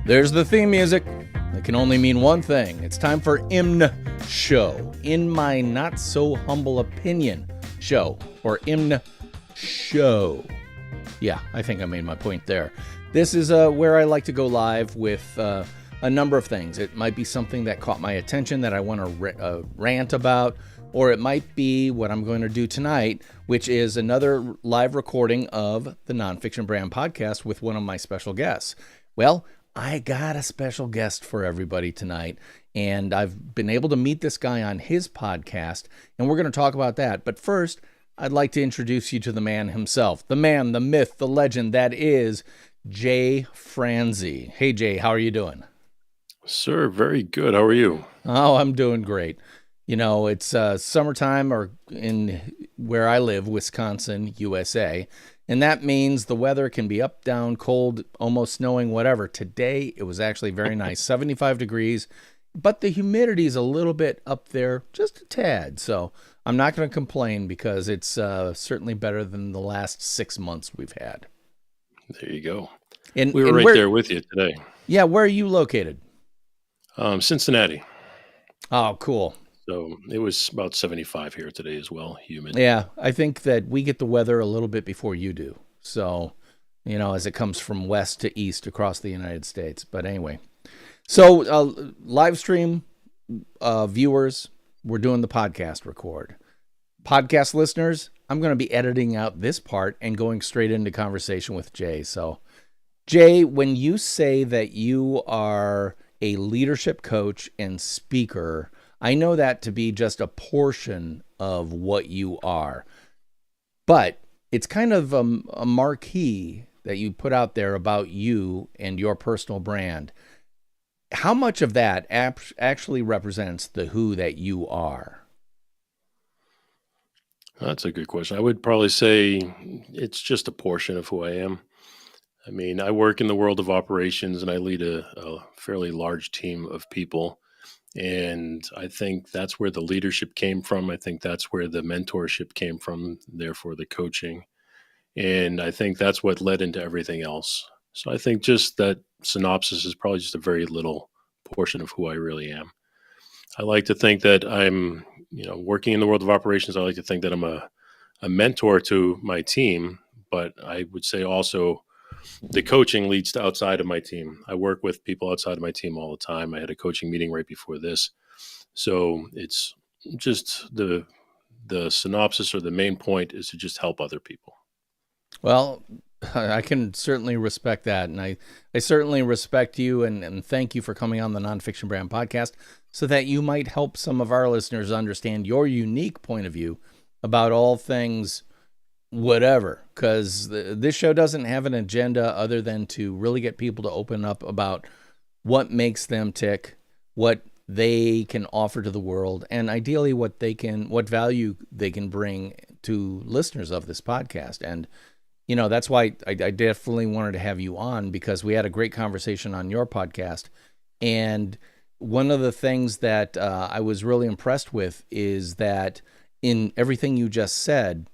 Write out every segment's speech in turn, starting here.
There's the theme music. It can only mean one thing. It's time for IMNSHOW, In My Not So Humble Opinion Show, or IMNSHOW. Yeah, I think I made my point there. This is where I like to go live with a number of things. It might be something that caught my attention that I want to rant about, or it might be what I'm going to do tonight, which is another live recording of the Nonfiction Brand podcast with one of my special guests. Well, I got a special guest for everybody tonight, and I've been able to meet this guy on his podcast, and we're going to talk about that. But first, I'd like to introduce you to the man himself, the man, the myth, the legend, that is Jay Franze. Hey, Jay, how are you doing? Sir, very good. How are you? Oh, I'm doing great. You know, it's summertime or in where I live, Wisconsin, USA, and that means the weather can be up, down, cold, almost snowing, whatever. Today, it was actually very nice, 75 degrees, but the humidity is a little bit up there, just a tad. So I'm not going to complain because it's certainly better than the last 6 months we've had. There you go. And we were right there with you today. Yeah, where are you located? Cincinnati. Oh, cool. So it was about 75 here today as well, humid. Yeah, I think that we get the weather a little bit before you do. So, you know, as it comes from west to east across the United States. But anyway, so live stream viewers, we're doing the podcast record. Podcast listeners, I'm going to be editing out this part and going straight into conversation with Jay. So, Jay, when you say that you are a leadership coach and speaker, I know that to be just a portion of what you are, but it's kind of a marquee that you put out there about you and your personal brand. How much of that actually represents the who that you are? That's a good question. I would probably say it's just a portion of who I am. I mean, I work in the world of operations and I lead a fairly large team of people. And I think that's where the leadership came from. I think that's where the mentorship came from, therefore the coaching. And I think that's what led into everything else. So I think just that synopsis is probably just a very little portion of who I really am. I like to think that I'm, working in the world of operations. I like to think that I'm a mentor to my team, but I would say also the coaching leads to outside of my team. I work with people outside of my team all the time. I had a coaching meeting right before this. So it's just the synopsis or the main point is to just help other people. Well, I can certainly respect that. And I certainly respect you and thank you for coming on the Nonfiction Brand podcast so that you might help some of our listeners understand your unique point of view about all things whatever, because this show doesn't have an agenda other than to really get people to open up about what makes them tick, what they can offer to the world, and ideally what value they can bring to listeners of this podcast. And, that's why I definitely wanted to have you on, because we had a great conversation on your podcast. And one of the things that I was really impressed with is that in everything you just said,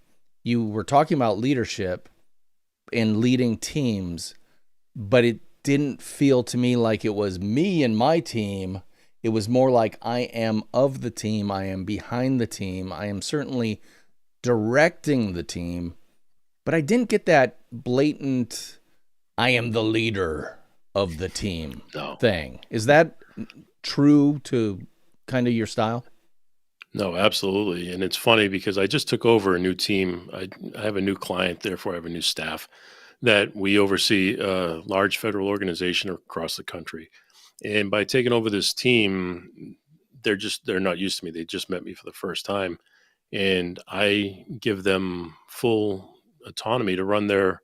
you were talking about leadership and leading teams, but it didn't feel to me like it was me and my team. It was more like I am of the team. I am behind the team. I am certainly directing the team, but I didn't get that blatant, I am the leader of the team thing. Is that true to kind of your style? No, absolutely. And it's funny because I just took over a new team. I have a new client, therefore I have a new staff that we oversee a large federal organization across the country. And by taking over this team, they're not used to me. They just met me for the first time. And I give them full autonomy to run their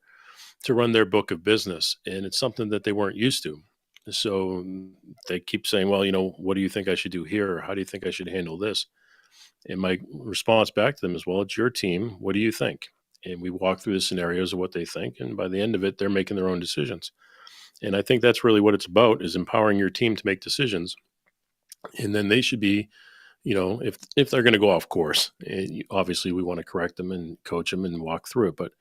book of business. And it's something that they weren't used to. So they keep saying, well, what do you think I should do here? Or how do you think I should handle this? And my response back to them is, well, it's your team. What do you think? And we walk through the scenarios of what they think. And by the end of it, they're making their own decisions. And I think that's really what it's about, is empowering your team to make decisions. And then they should be, if they're going to go off course, obviously we want to correct them and coach them and walk through it. But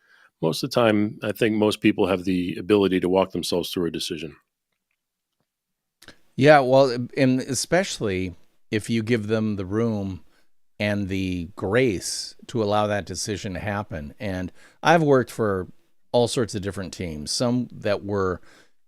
most of the time, I think most people have the ability to walk themselves through a decision. Yeah, well, and especially if you give them the room and the grace to allow that decision to happen. And I've worked for all sorts of different teams, some that were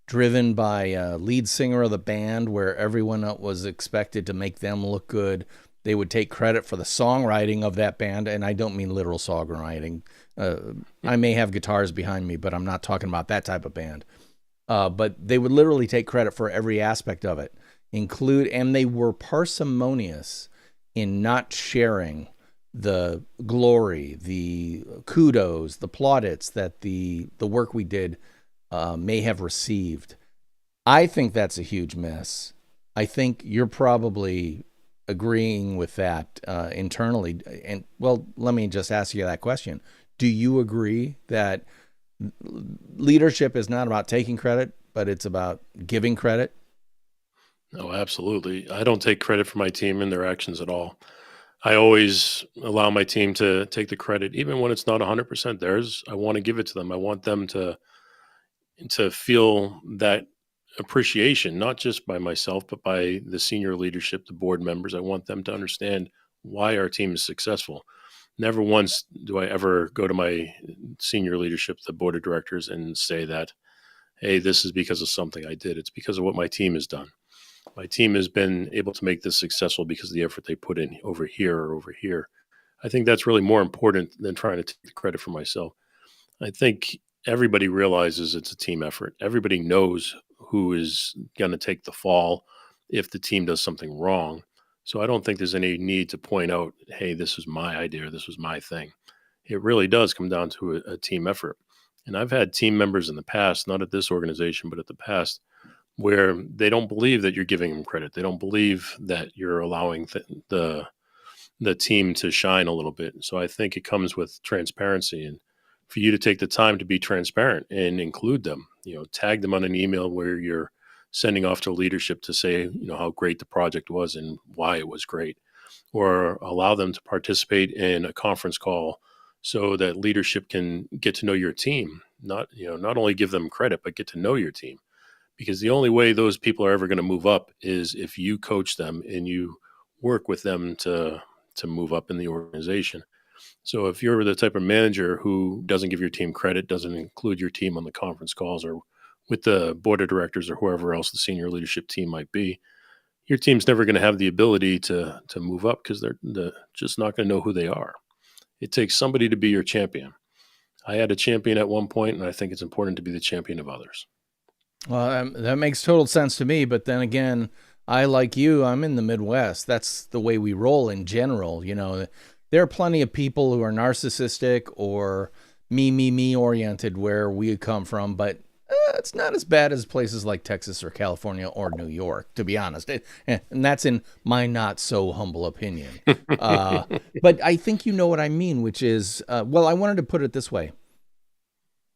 driven by a lead singer of the band where everyone was expected to make them look good. They would take credit for the songwriting of that band, and I don't mean literal songwriting. Uh, I may have guitars behind me, but I'm not talking about that type of band. But they would literally take credit for every aspect of it, and they were parsimonious in not sharing the glory, the kudos, the plaudits that the work we did may have received. I think that's a huge miss. I think you're probably agreeing with that internally. And well, let me just ask you that question. Do you agree that leadership is not about taking credit, but it's about giving credit? No, absolutely. I don't take credit for my team and their actions at all. I always allow my team to take the credit, even when it's not 100% theirs. I want to give it to them. I want them to feel that appreciation, not just by myself, but by the senior leadership, the board members. I want them to understand why our team is successful. Never once do I ever go to my senior leadership, the board of directors, and say that, hey, this is because of something I did. It's because of what my team has done. My team has been able to make this successful because of the effort they put in over here or over here. I think that's really more important than trying to take the credit for myself. I think everybody realizes it's a team effort. Everybody knows who is going to take the fall if the team does something wrong. So I don't think there's any need to point out, hey, this was my idea, or this was my thing. It really does come down to a team effort. And I've had team members in the past, not at this organization, but at the past, where they don't believe that you're giving them credit. They don't believe that you're allowing the team to shine a little bit. So I think it comes with transparency, and for you to take the time to be transparent and include them, tag them on an email where you're sending off to leadership to say, how great the project was and why it was great, or allow them to participate in a conference call so that leadership can get to know your team, not only give them credit, but get to know your team. Because the only way those people are ever going to move up is if you coach them and you work with them to move up in the organization. So if you're the type of manager who doesn't give your team credit, doesn't include your team on the conference calls or with the board of directors or whoever else the senior leadership team might be, your team's never going to have the ability to move up because they're just not going to know who they are. It takes somebody to be your champion. I had a champion at one point, and I think it's important to be the champion of others. Well, that makes total sense to me. But then again, I, like you, I'm in the Midwest. That's the way we roll in general. There are plenty of people who are narcissistic or me oriented where we come from, but it's not as bad as places like Texas or California or New York, to be honest. And that's in my not so humble opinion. But I think you know what I mean, which is, well, I wanted to put it this way.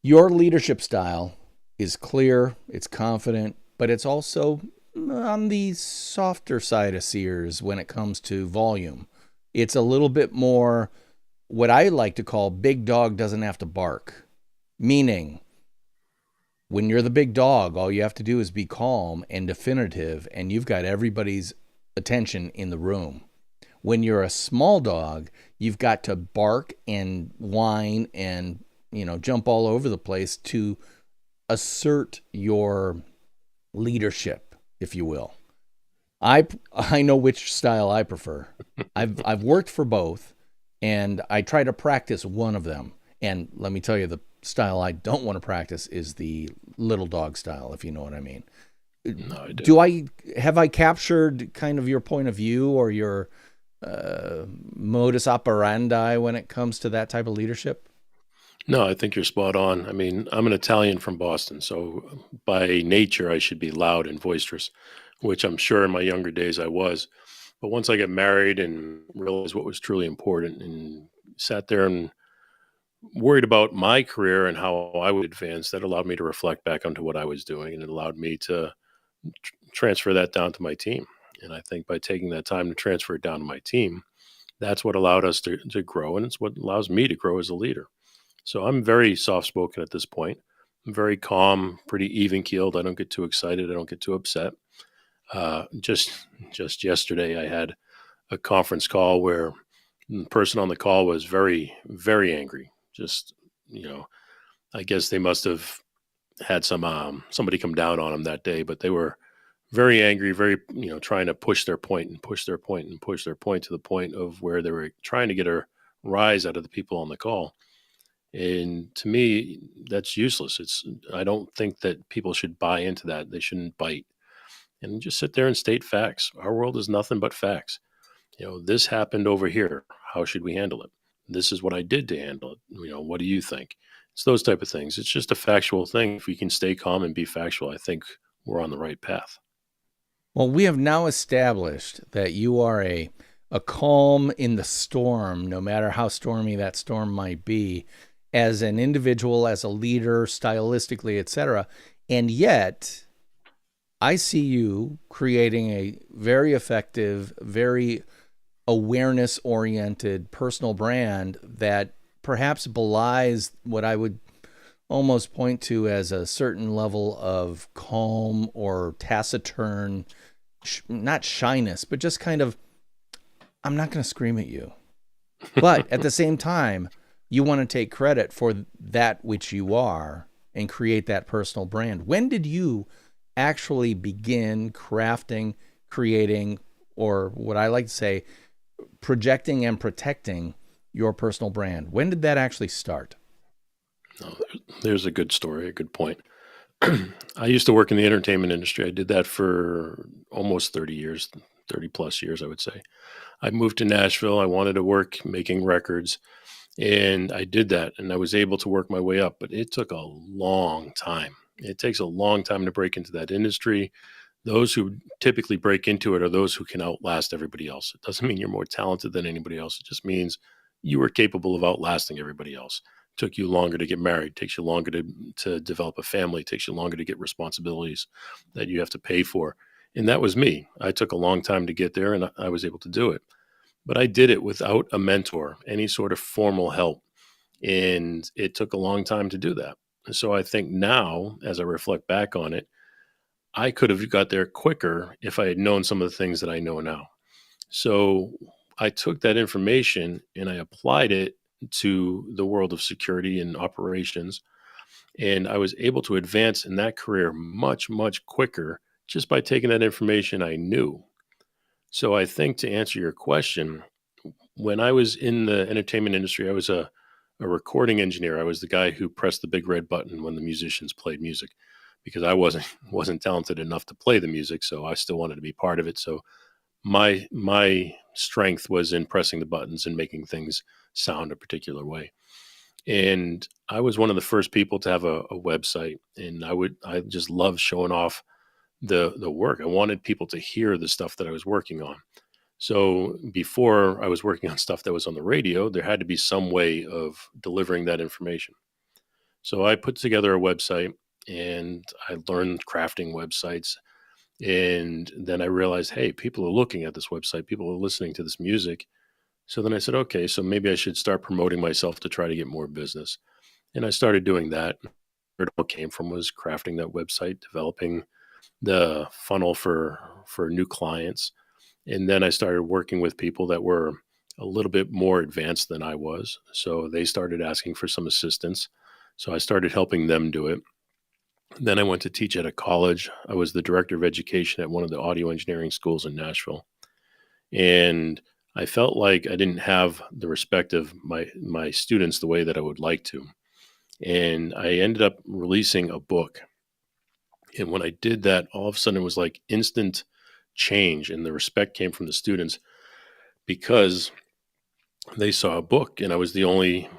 Your leadership style is clear, it's confident, but it's also on the softer side of Sears when it comes to volume. It's a little bit more what I like to call big dog doesn't have to bark. Meaning, when you're the big dog, all you have to do is be calm and definitive, and you've got everybody's attention in the room. When you're a small dog, you've got to bark and whine and, jump all over the place to assert your leadership, if you will. I know which style I prefer. I've worked for both, and I try to practice one of them. And let me tell you, the style I don't want to practice is the little dog style, if you know what I mean. No, I do. Have I captured kind of your point of view or your modus operandi when it comes to that type of leadership? No, I think you're spot on. I mean, I'm an Italian from Boston, so by nature, I should be loud and boisterous, which I'm sure in my younger days I was. But once I got married and realized what was truly important and sat there and worried about my career and how I would advance, that allowed me to reflect back onto what I was doing, and it allowed me to transfer that down to my team. And I think by taking that time to transfer it down to my team, that's what allowed us to grow, and it's what allows me to grow as a leader. So I'm very soft spoken at this point. I'm very calm, pretty even keeled. I don't get too excited. I don't get too upset. Just yesterday, I had a conference call where the person on the call was very, very angry. Just, you know, I guess they must have had somebody come down on them that day, but they were very angry, very, trying to push their point and push their point and push their point to the point of where they were trying to get a rise out of the people on the call. And to me, that's useless. I don't think that people should buy into that. They shouldn't bite and just sit there and state facts. Our world is nothing but facts. This happened over here. How should we handle it? This is what I did to handle it. What do you think? It's those type of things. It's just a factual thing. If we can stay calm and be factual, I think we're on the right path. Well, we have now established that you are a calm in the storm, no matter how stormy that storm might be, as an individual, as a leader, stylistically, etc. And yet, I see you creating a very effective, very awareness-oriented personal brand that perhaps belies what I would almost point to as a certain level of calm or taciturn, not shyness, but just kind of, I'm not going to scream at you. But at the same time, you want to take credit for that which you are and create that personal brand. When did you actually begin crafting, creating, or what I like to say, projecting and protecting your personal brand? When did that actually start? Oh, there's a good story, a good point. I used to work in the entertainment industry. I did that for almost 30 years, 30 plus years, I would say. I moved to Nashville. I wanted to work making records, and I did that, and I was able to work my way up, but it took a long time. It takes a long time to break into that industry. Those who typically break into it are those who can outlast everybody else. It doesn't mean you're more talented than anybody else. It just means you were capable of outlasting everybody else. It took you longer to get married. It takes you longer to develop a family. It takes you longer to get responsibilities that you have to pay for. And that was me. I took a long time to get there, and I was able to do it. But I did it without a mentor, any sort of formal help. And it took a long time to do that. And so I think now, as I reflect back on it, I could have got there quicker if I had known some of the things that I know now. So I took that information and I applied it to the world of security and operations. And I was able to advance in that career much, much quicker just by taking that information I knew. So I think, to answer your question, when I was in the entertainment industry, I was a recording engineer. I was the guy who pressed the big red button when the musicians played music, because I wasn't talented enough to play the music, so I still wanted to be part of it. So my strength was in pressing the buttons and making things sound a particular way. And I was one of the first people to have a website, and I just loved showing off the work. I wanted people to hear the stuff that I was working on. So before I was working on stuff that was on the radio, there had to be some way of delivering that information. So I put together a website, and I learned crafting websites. And then I realized, hey, people are looking at this website. People are listening to this music. So then I said, okay, so maybe I should start promoting myself to try to get more business. And I started doing that. Where it all came from was crafting that website, developing the funnel for new clients. And then I started working with people that were a little bit more advanced than I was. So they started asking for some assistance. So I started helping them do it. Then I went to teach at a college. I was the director of education at one of the audio engineering schools in Nashville. And I felt like I didn't have the respect of my students the way that I would like to. And I ended up releasing a book. And when I did that, all of a sudden it was like instant change, and the respect came from the students because they saw a book, and I was the only,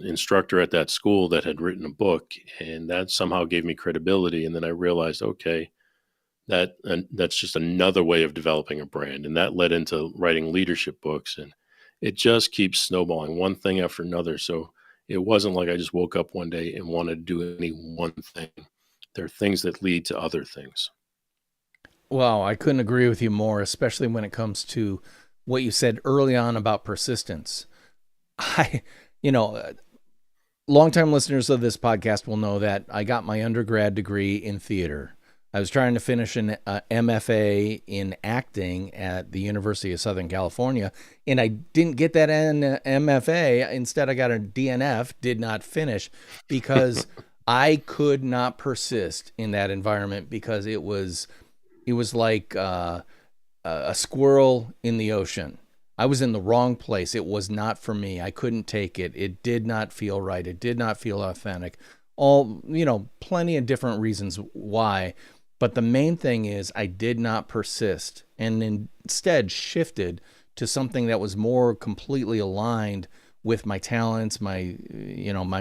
instructor at that school that had written a book, and that somehow gave me credibility. And then I realized, okay, that's just another way of developing a brand, and that led into writing leadership books, and it just keeps snowballing, one thing after another. So it wasn't like I just woke up one day and wanted to do any one thing. There are things that lead to other things. Well, I couldn't agree with you more, especially when it comes to what you said early on about persistence. Longtime listeners of this podcast will know that I got my undergrad degree in theater. I was trying to finish an MFA in acting at the University of Southern California, and I didn't get that MFA. Instead, I got a DNF, did not finish, because I could not persist in that environment, because it was like a squirrel in the ocean. I was in the wrong place. It was not for me. I couldn't take it. It did not feel right. It did not feel authentic. All, plenty of different reasons why. But the main thing is I did not persist, and instead shifted to something that was more completely aligned with my talents, my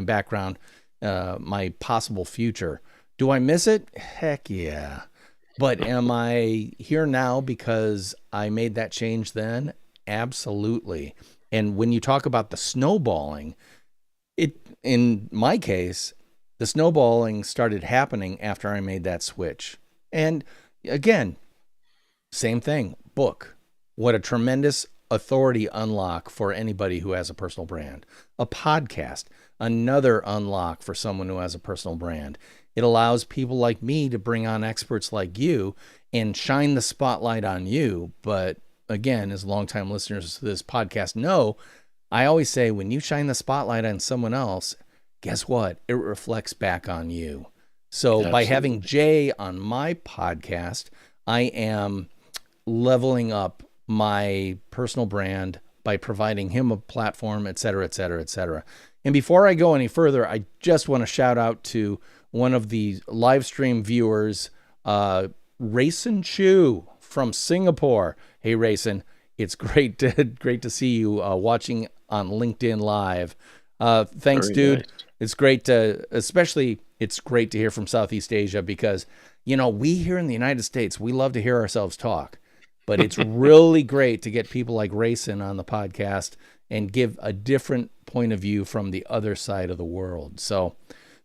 background, my possible future. Do I miss it? Heck yeah. But am I here now because I made that change then? Absolutely. And when you talk about the snowballing, in my case, the snowballing started happening after I made that switch. And again, same thing, book. What a tremendous authority unlock for anybody who has a personal brand. A podcast, another unlock for someone who has a personal brand. It allows people like me to bring on experts like you and shine the spotlight on you. But again, as longtime listeners to this podcast know, I always say when you shine the spotlight on someone else, guess what? It reflects back on you. So Absolutely. by having Jay on my podcast, I am leveling up my personal brand by providing him a platform, et cetera, et cetera, et cetera. And before I go any further, I just want to shout out to one of the live stream viewers, Rayson Chu from Singapore. Hey, Rayson, it's great to see you watching on LinkedIn Live. Thanks, Very dude. nice. It's great it's great to hear from Southeast Asia, because, we here in the United States, we love to hear ourselves talk, but it's really great to get people like Rayson on the podcast and give a different point of view from the other side of the world. So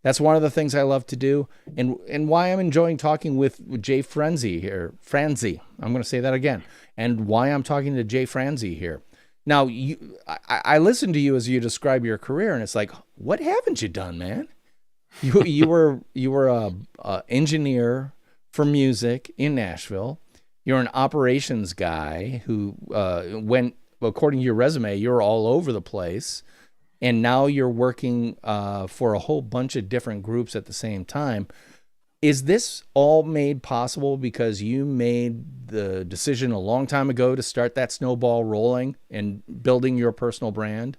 that's one of the things I love to do, and why I'm enjoying talking with Jay Franze here. Franze, I'm going to say that again, and why I'm talking to Jay Franze here. Now, I listened to you as you describe your career, and it's like, what haven't you done, man? You were a engineer for music in Nashville. You're an operations guy who went, according to your resume, you're all over the place. And now you're working for a whole bunch of different groups at the same time. Is this all made possible because you made the decision a long time ago to start that snowball rolling and building your personal brand?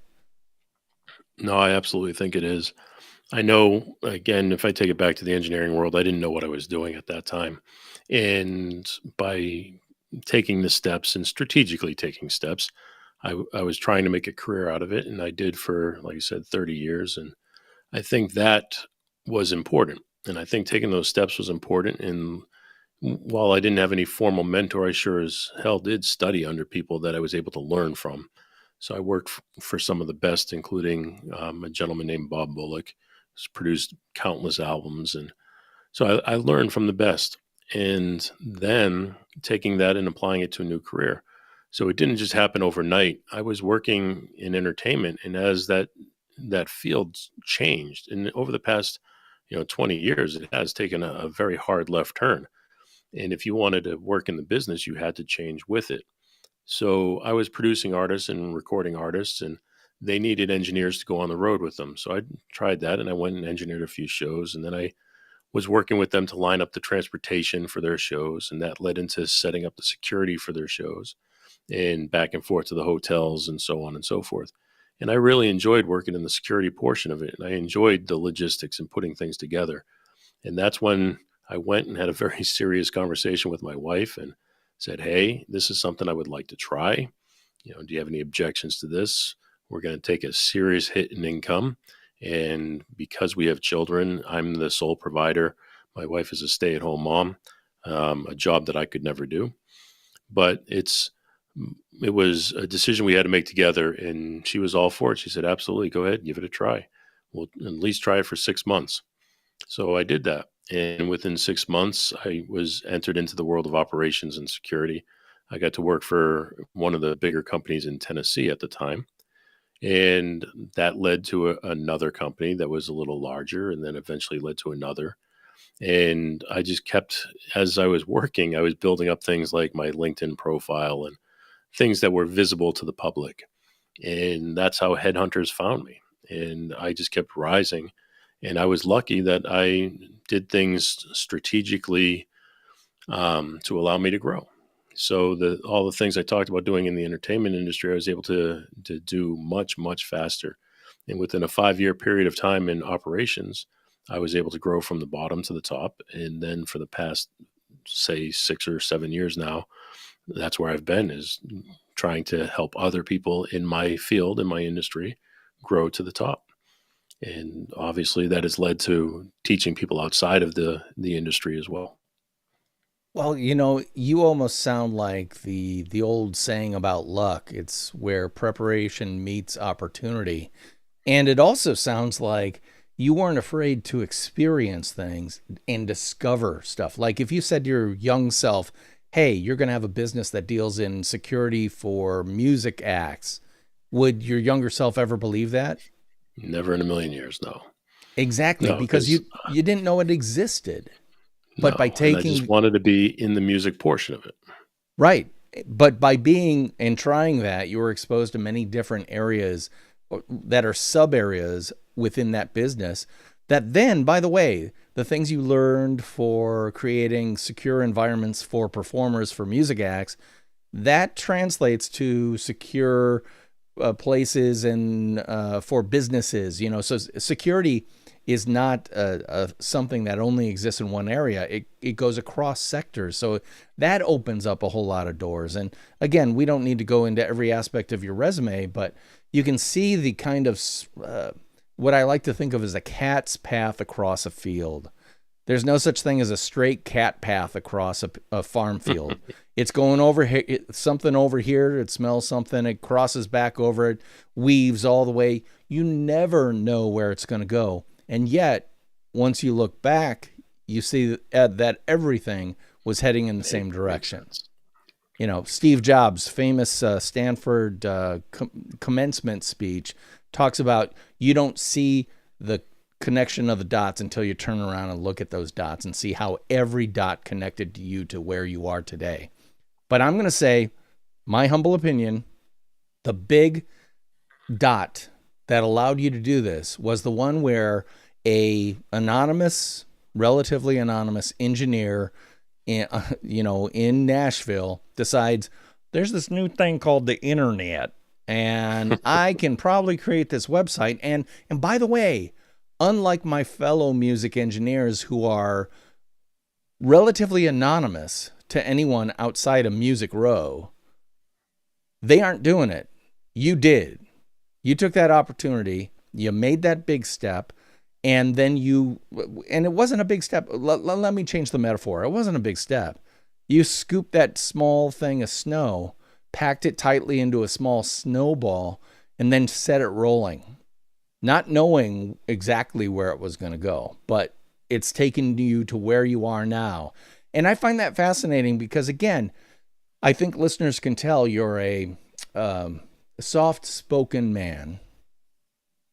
No, I absolutely think it is. I know, again, if I take it back to the engineering world, I didn't know what I was doing at that time. And by taking the steps and strategically taking steps, I was trying to make a career out of it. And I did for, like you said, 30 years. And I think that was important. And I think taking those steps was important. And while I didn't have any formal mentor, I sure as hell did study under people that I was able to learn from. So I worked for some of the best, including a gentleman named Bob Bullock, who's produced countless albums. And so I learned from the best. And then taking that and applying it to a new career. So it didn't just happen overnight. I was working in entertainment, and as that field changed, and over the past 20 years, it has taken a very hard left turn. And if you wanted to work in the business, you had to change with it. So I was producing artists and recording artists, and they needed engineers to go on the road with them. So I tried that, and I went and engineered a few shows, and then I was working with them to line up the transportation for their shows, and that led into setting up the security for their shows and back and forth to the hotels and so on and so forth. And I really enjoyed working in the security portion of it, and I enjoyed the logistics and putting things together. And that's when I went and had a very serious conversation with my wife and said, "Hey, this is something I would like to try. Do you have any objections to this? We're going to take a serious hit in income. And because we have children, I'm the sole provider. My wife is a stay-at-home mom, a job that I could never do. But it was a decision we had to make together, and she was all for it. She said, "Absolutely, go ahead, give it a try. We'll at least try it for 6 months." So I did that. And within 6 months, I was entered into the world of operations and security. I got to work for one of the bigger companies in Tennessee at the time. And that led to another company that was a little larger, and then eventually led to another. And I just kept, as I was working, I was building up things like my LinkedIn profile and things that were visible to the public. And that's how headhunters found me. And I just kept rising. And I was lucky that I did things strategically to allow me to grow. So all the things I talked about doing in the entertainment industry, I was able to do much, much faster. And within a 5-year period of time in operations, I was able to grow from the bottom to the top. And then for the past, say, 6 or 7 years now, that's where I've been, is trying to help other people in my field, in my industry, grow to the top. And obviously that has led to teaching people outside of the industry as well. Well, you almost sound like the old saying about luck. It's where preparation meets opportunity. And it also sounds like you weren't afraid to experience things and discover stuff. Like if you said to your young self, hey, you're going to have a business that deals in security for music acts, would your younger self ever believe that? Never in a million years, no. Exactly, No, because you didn't know it existed. But by no, and I just taking wanted to be in the music portion of it. right, but by being and trying that, you were exposed to many different areas that are sub areas within that business. That then, by the way, the things you learned for creating secure environments for performers for music acts, that translates to secure places and for businesses. So security is not something that only exists in one area. It goes across sectors. So that opens up a whole lot of doors. And again, we don't need to go into every aspect of your resume, but you can see the kind of what I like to think of as a cat's path across a field. There's no such thing as a straight cat path across a farm field. It's going over here, something over here. It smells something. It crosses back over it, weaves all the way. You never know where it's going to go. And yet, once you look back, you see that everything was heading in the same direction. Steve Jobs' famous Stanford commencement speech talks about you don't see the connection of the dots until you turn around and look at those dots and see how every dot connected to you to where you are today. But I'm going to say, my humble opinion, the big dot that allowed you to do this was the one where relatively anonymous engineer in Nashville decides there's this new thing called the internet, and I can probably create this website. And by the way, unlike my fellow music engineers who are relatively anonymous to anyone outside of Music Row, they aren't doing it. You did. You took that opportunity. You made that big step. And then and it wasn't a big step. Let me change the metaphor. It wasn't a big step. You scooped that small thing of snow, packed it tightly into a small snowball, and then set it rolling. Not knowing exactly where it was going to go, but it's taken you to where you are now. And I find that fascinating because, again, I think listeners can tell you're a soft-spoken man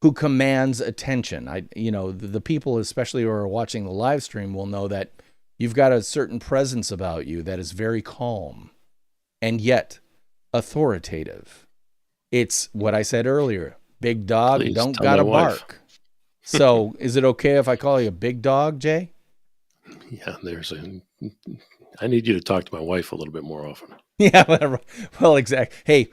who commands attention. The people, especially who are watching the live stream, will know that you've got a certain presence about you that is very calm and yet authoritative. It's what I said earlier. Big dog, Please don't tell gotta my wife. bark. So is it okay if I call you a big dog, Jay? Yeah, I need you to talk to my wife a little bit more often. Yeah, well, exactly. Hey,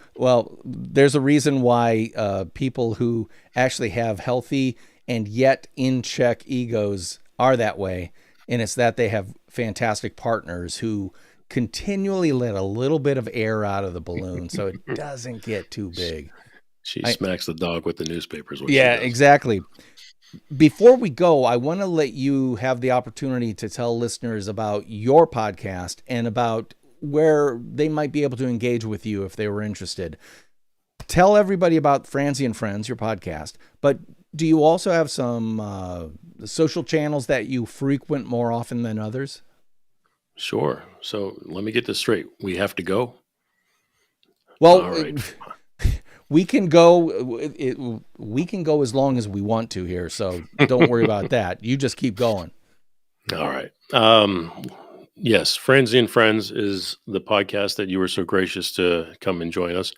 there's a reason why people who actually have healthy and yet in check egos are that way. And it's that they have fantastic partners who continually let a little bit of air out of the balloon so it doesn't get too big. She smacks the dog with the newspapers. Yeah, exactly. Before we go, I want to let you have the opportunity to tell listeners about your podcast and about where they might be able to engage with you if they were interested. Tell everybody about Franze and Friends, your podcast, but do you also have some social channels that you frequent more often than others? Sure. So let me get this straight. We have to go. Well, all right. We can go as long as we want to here, so don't worry about that. You just keep going. All right. Yes, Franze and Friends is the podcast that you were so gracious to come and join us.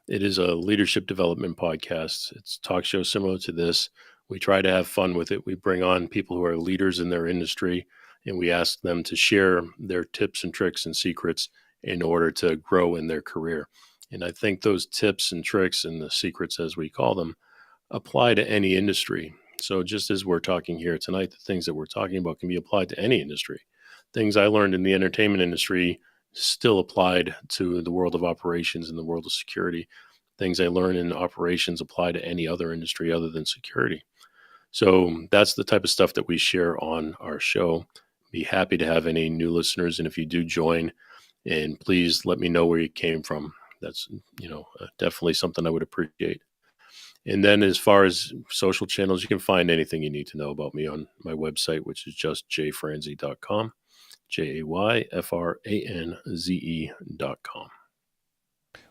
It is a leadership development podcast. It's a talk show similar to this. We try to have fun with it. We bring on people who are leaders in their industry, and we ask them to share their tips and tricks and secrets in order to grow in their career. And I think those tips and tricks and the secrets, as we call them, apply to any industry. So, just as we're talking here tonight, the things that we're talking about can be applied to any industry. Things I learned in the entertainment industry still applied to the world of operations and the world of security. Things I learned in operations apply to any other industry other than security. So, that's the type of stuff that we share on our show. Be happy to have any new listeners. And if you do join, and please let me know where you came from. That's, definitely something I would appreciate. And then as far as social channels, you can find anything you need to know about me on my website, which is just jayfranze.com, JAYFRANZE.com.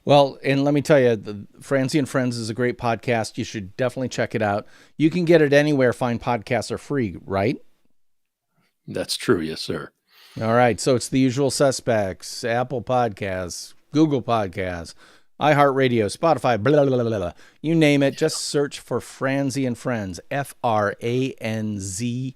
Well, and let me tell you, the Franze and Friends is a great podcast. You should definitely check it out. You can get it anywhere fine podcasts are free, right? That's true. Yes, sir. All right. So it's the usual suspects: Apple Podcasts, Google Podcasts, iHeartRadio, Spotify, blah, blah, blah, blah. You name it. Just search for Franze and Friends, FRANZE.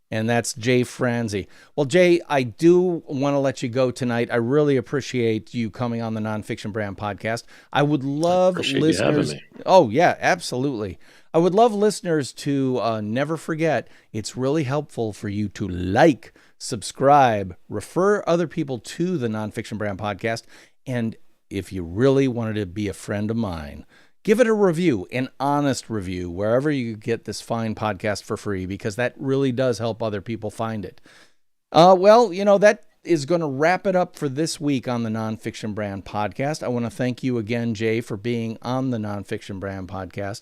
And that's Jay Franze. Well, Jay, I do want to let you go tonight. I really appreciate you coming on the Nonfiction Brand podcast. I would love listeners. Oh, yeah, absolutely. I would love listeners to never forget. It's really helpful for you to like, subscribe, refer other people to the Nonfiction Brand podcast. And if you really wanted to be a friend of mine, give it a review, an honest review, wherever you get this fine podcast for free, because that really does help other people find it. Well, that is going to wrap it up for this week on the Nonfiction Brand podcast. I want to thank you again, Jay, for being on the Nonfiction Brand podcast.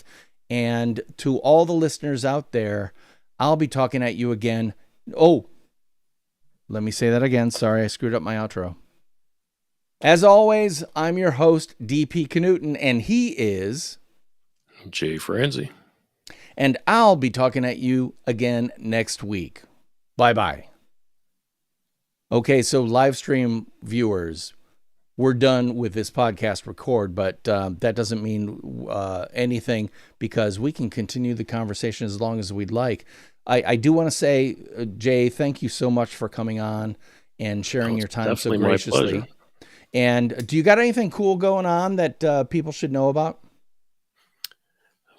And to all the listeners out there, I'll be talking at you again. Oh, let me say that again. Sorry, I screwed up my outro. As always, I'm your host, DP Knudten, and he is Jay Franze. And I'll be talking at you again next week. Bye-bye. Okay, so live stream viewers, we're done with this podcast record, but that doesn't mean anything, because we can continue the conversation as long as we'd like. I do want to say, Jay, thank you so much for coming on and sharing your time so graciously. And do you got anything cool going on that people should know about?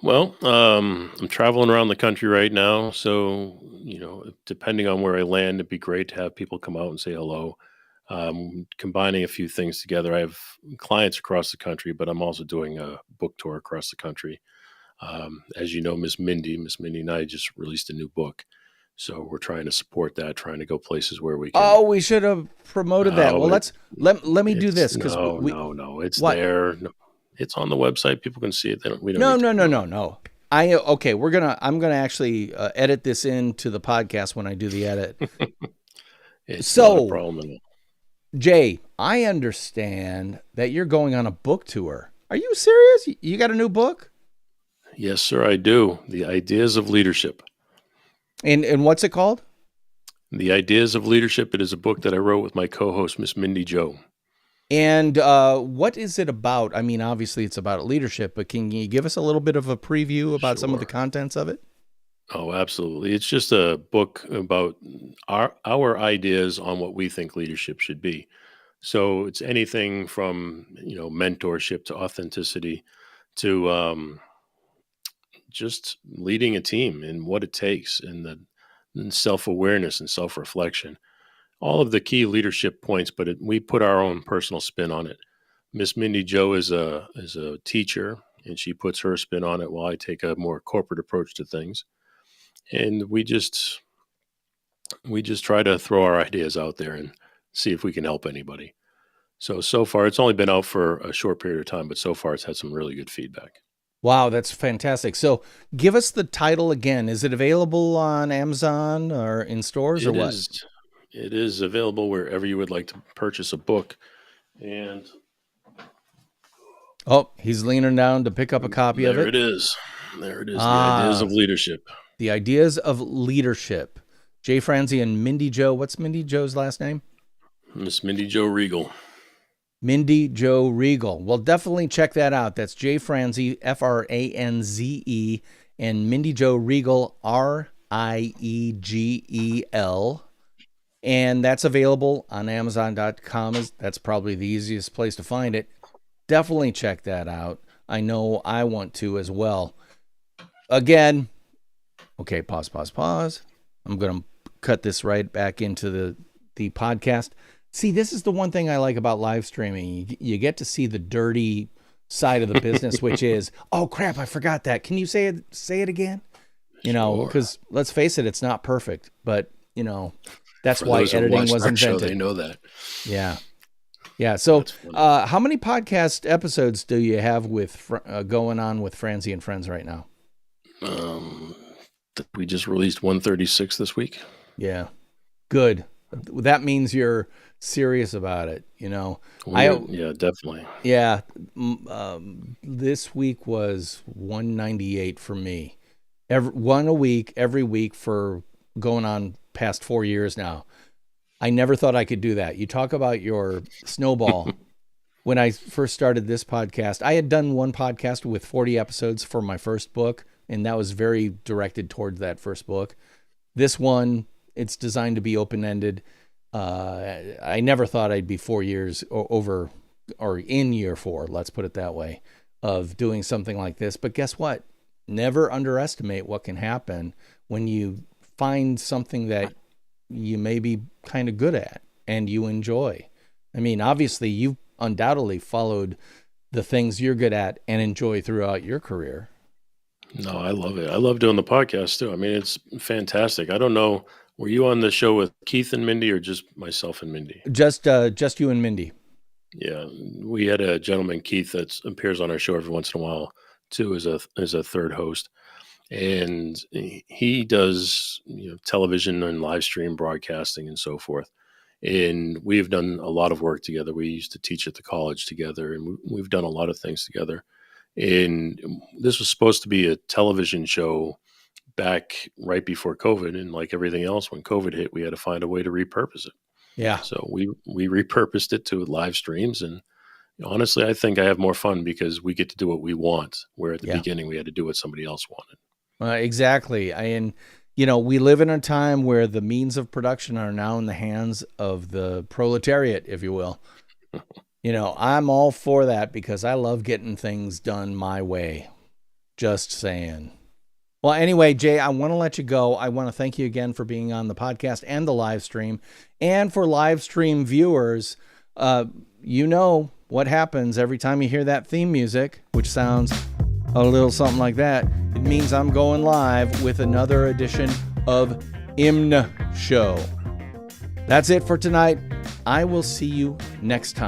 Well, I'm traveling around the country right now. So, depending on where I land, it'd be great to have people come out and say hello. Combining a few things together. I have clients across the country, but I'm also doing a book tour across the country. As you know, Miss Mindy and I just released a new book. So we're trying to support that, trying to go places where we can. Oh, we should have promoted that. Well, let me do this, because no, it's there. No, it's on the website. People can see it. No. I'm gonna actually edit this into the podcast when I do the edit. It's not a problem at all. Jay, I understand that you're going on a book tour. Are you serious? You got a new book? Yes, sir, I do. The Ideas of Leadership. And what's it called? The Ideas of Leadership. It is a book that I wrote with my co-host, Miss Mindy Joe. And what is it about? I mean, obviously it's about leadership, but can you give us a little bit of a preview about some of the contents of it? Oh, absolutely. It's just a book about our ideas on what we think leadership should be. So it's anything from, mentorship to authenticity to just leading a team and what it takes, and the self-awareness and self-reflection. All of the key leadership points, but we put our own personal spin on it. Miss Mindy Joe is a teacher, and she puts her spin on it, while I take a more corporate approach to things. And we just try to throw our ideas out there and see if we can help anybody. So far, it's only been out for a short period of time, but so far it's had some really good feedback. Wow, that's fantastic. So give us the title again. Is it available on Amazon or in stores or what? It is available wherever you would like to purchase a book. And he's leaning down to pick up a copy of it. There it is. The Ideas of Leadership. The Ideas of Leadership. Jay Franze and Mindy Jo. What's Mindy Jo's last name? Miss Mindy Jo Regal. Mindy Jo Regal. Well, definitely check that out. That's Jay Franze, Franze, and Mindy Jo Regal, Riegel. And that's available on Amazon.com. That's probably the easiest place to find it. Definitely check that out. I know I want to as well. Again, okay, pause. I'm going to cut this right back into the podcast. See, this is the one thing I like about live streaming. You get to see the dirty side of the business, which is, oh crap, I forgot that. Can you say it again? You know, because let's face it, it's not perfect, but you know, that's why editing was invented. Show, they know that. Yeah. So, how many podcast episodes do you have with going on with Franze and Friends right now? We just released 136 this week. Yeah, good. That means you're serious about it. You know, yeah, definitely. Yeah, this week was 198 for me. One a week, every week for going on past 4 years now. I never thought I could do that. You talk about your snowball. When I first started this podcast, I had done one podcast with 40 episodes for my first book, and that was very directed towards that first book. This one, it's designed to be open-ended. I never thought I'd be 4 years or in year 4, let's put it that way, of doing something like this. But guess what? Never underestimate what can happen when you find something that you may be kind of good at and you enjoy. I mean, obviously, you've undoubtedly followed the things you're good at and enjoy throughout your career. No, I love it. I love doing the podcast too. I mean, it's fantastic. I don't know. Were you on the show with Keith and Mindy or just myself and Mindy? Just you and Mindy. Yeah. We had a gentleman, Keith, that appears on our show every once in a while too, as a third host. And he does, television and live stream broadcasting and so forth. And we've done a lot of work together. We used to teach at the college together, and we've done a lot of things together. And this was supposed to be a television show back right before COVID. And like everything else, when COVID hit, we had to find a way to repurpose it. Yeah. So we repurposed it to live streams. And honestly, I think I have more fun because we get to do what we want, where at the beginning we had to do what somebody else wanted. Exactly. We live in a time where the means of production are now in the hands of the proletariat, if you will. I'm all for that because I love getting things done my way. Just saying. Well, anyway, Jay, I want to let you go. I want to thank you again for being on the podcast and the live stream. And for live stream viewers, you know what happens every time you hear that theme music, which sounds a little something like that. It means I'm going live with another edition of IMNSHOW. That's it for tonight. I will see you next time.